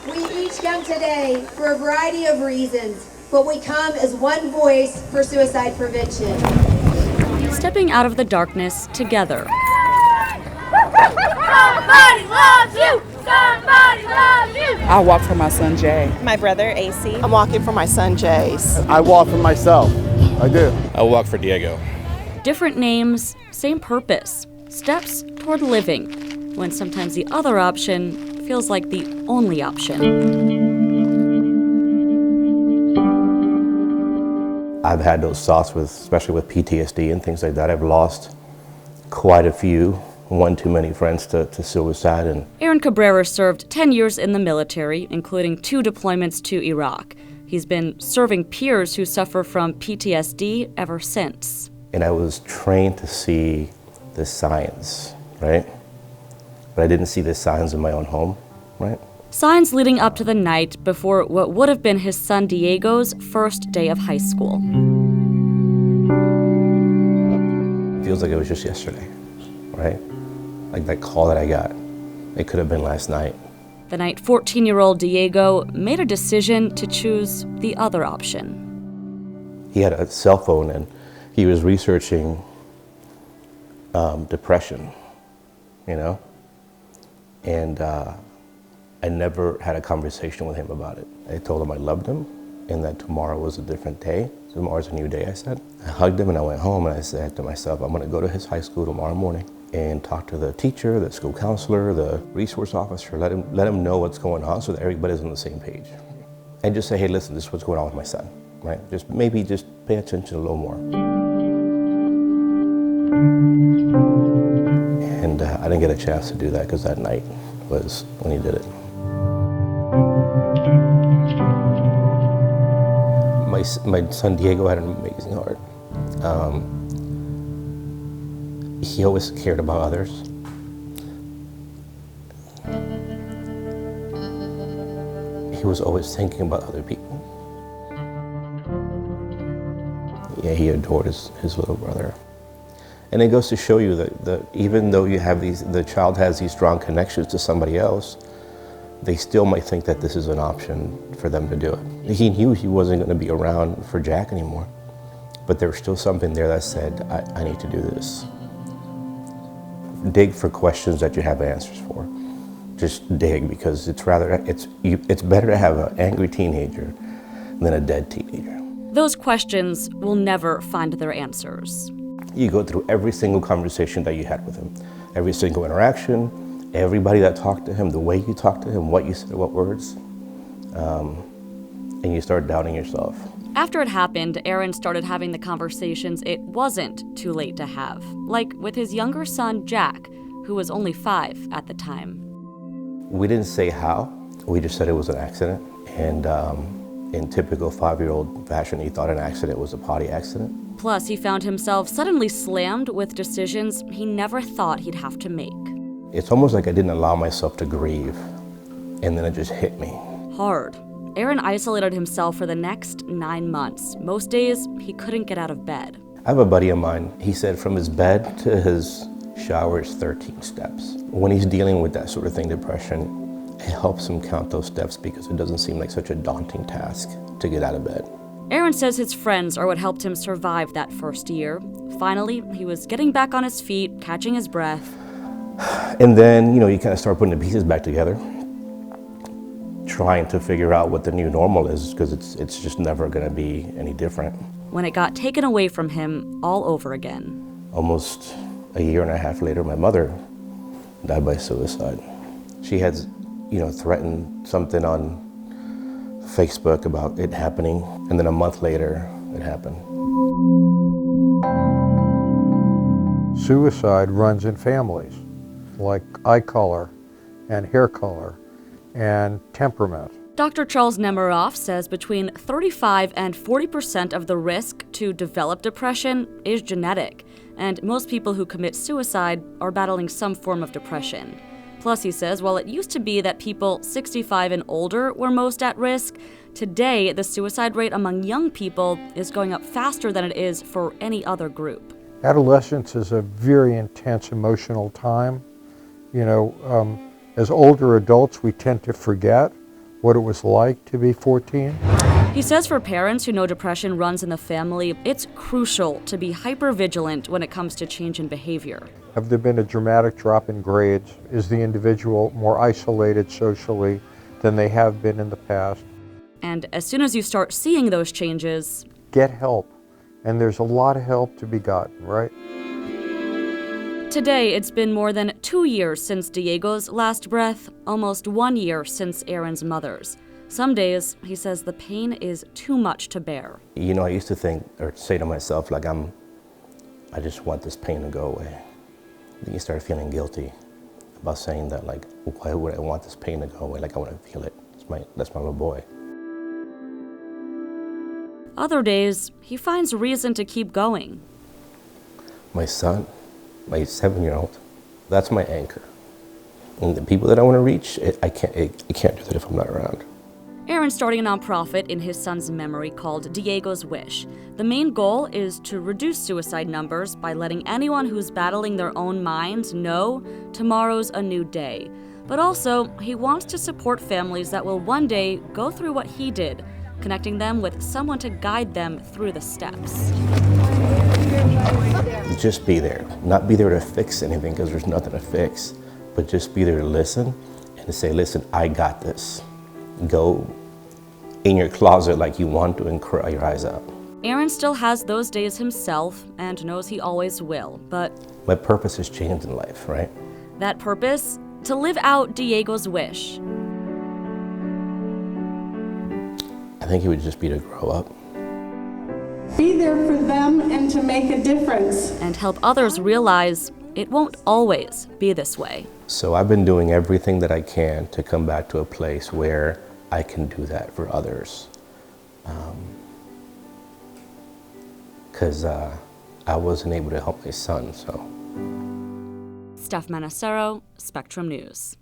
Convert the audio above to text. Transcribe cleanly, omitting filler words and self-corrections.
We each come today for a variety of reasons, but we come as one voice for suicide prevention. Stepping out of the darkness together. Somebody loves you! Somebody loves you! I walk for my son Jay. My brother AC. I'm walking for my son Jace. I walk for myself. I do. I walk for Diego. Different names, same purpose. Steps toward living, when sometimes the other option feels like the only option. I've had those thoughts especially with PTSD and things like that. I've lost quite a few, one too many friends to suicide. And Aaron Cabrera served 10 years in the military, including 2 deployments to Iraq. He's been serving peers who suffer from PTSD ever since. And I was trained to see the signs, right? But I didn't see the signs in my own home, right? Signs leading up to the night before what would have been his son Diego's first day of high school. It feels like it was just yesterday, right? Like that call that I got, it could have been last night. The night 14-year-old Diego made a decision to choose the other option. He had a cell phone and he was researching depression, you know? And I never had a conversation with him about it. I told him I loved him and that tomorrow was a different day. Tomorrow's a new day, I said. I hugged him and I went home and I said to myself, I'm gonna go to his high school tomorrow morning and talk to the teacher, the school counselor, the resource officer, let him know what's going on so that everybody's on the same page. And just say, hey, listen, this is what's going on with my son, right? Maybe just pay attention a little more. And I didn't get a chance to do that because that night was when he did it. My son Diego had an amazing heart. He always cared about others. He was always thinking about other people. Yeah, he adored his little brother. And it goes to show you that even though you have the child has these strong connections to somebody else, they still might think that this is an option for them to do it. He knew he wasn't going to be around for Jack anymore, but there was still something there that said, I need to do this. Dig for questions that you have answers for. Just dig, because it's better to have an angry teenager than a dead teenager. Those questions will never find their answers. You go through every single conversation that you had with him, every single interaction, everybody that talked to him, the way you talked to him, what you said, what words, and you start doubting yourself. After it happened, Aaron started having the conversations it wasn't too late to have, like with his younger son, Jack, who was only 5 at the time. We didn't say how, we just said it was an accident, and in typical 5-year-old fashion, he thought an accident was a potty accident. Plus, he found himself suddenly slammed with decisions he never thought he'd have to make. It's almost like I didn't allow myself to grieve, and then it just hit me. Hard. Aaron isolated himself for the next 9 months. Most days, he couldn't get out of bed. I have a buddy of mine, he said from his bed to his shower is 13 steps. When he's dealing with that sort of thing, depression, it helps him count those steps because it doesn't seem like such a daunting task to get out of bed. Aaron says his friends are what helped him survive that first year. Finally, he was getting back on his feet, catching his breath. And then, you kind of start putting the pieces back together, trying to figure out what the new normal is, because it's just never going to be any different. When it got taken away from him all over again. Almost a year and a half later, my mother died by suicide. She had, threatened something on Facebook about it happening, and then a month later, it happened. Suicide runs in families, like eye color and hair color and temperament. Dr. Charles Nemiroff says between 35 and 40% of the risk to develop depression is genetic, and most people who commit suicide are battling some form of depression. Plus, he says, while it used to be that people 65 and older were most at risk, today the suicide rate among young people is going up faster than it is for any other group. Adolescence is a very intense emotional time. As older adults, we tend to forget, what it was like to be 14. He says for parents who know depression runs in the family, it's crucial to be hypervigilant when it comes to change in behavior. Have there been a dramatic drop in grades? Is the individual more isolated socially than they have been in the past? And as soon as you start seeing those changes, Get help. And there's a lot of help to be gotten, right? today it's been more than 2 years since Diego's last breath, almost 1 year since Aaron's mother's. Some days, he says the pain is too much to bear. You know, I used to think or say to myself, like, I just want this pain to go away. Then you start feeling guilty about saying that, like, why would I want this pain to go away? Like, I want to feel it. That's my little boy. Other days, he finds reason to keep going. My son, my 7-year-old, that's my anchor. And the people that I want to reach, I can't do that if I'm not around. Aaron's starting a nonprofit in his son's memory called Diego's Wish. The main goal is to reduce suicide numbers by letting anyone who's battling their own mind know tomorrow's a new day. But also, he wants to support families that will one day go through what he did, connecting them with someone to guide them through the steps. Just be there. Not be there to fix anything, because there's nothing to fix, but just be there to listen and to say, listen, I got this. Go in your closet like you want to and cry your eyes out. Aaron still has those days himself and knows he always will, but My purpose has changed in life, right? that purpose? To live out Diego's wish. I think it would just be to grow up. Be there for them and to make a difference. And help others realize it won't always be this way. So I've been doing everything that I can to come back to a place where I can do that for others. Because I wasn't able to help my son, so. Steph Manacero, Spectrum News.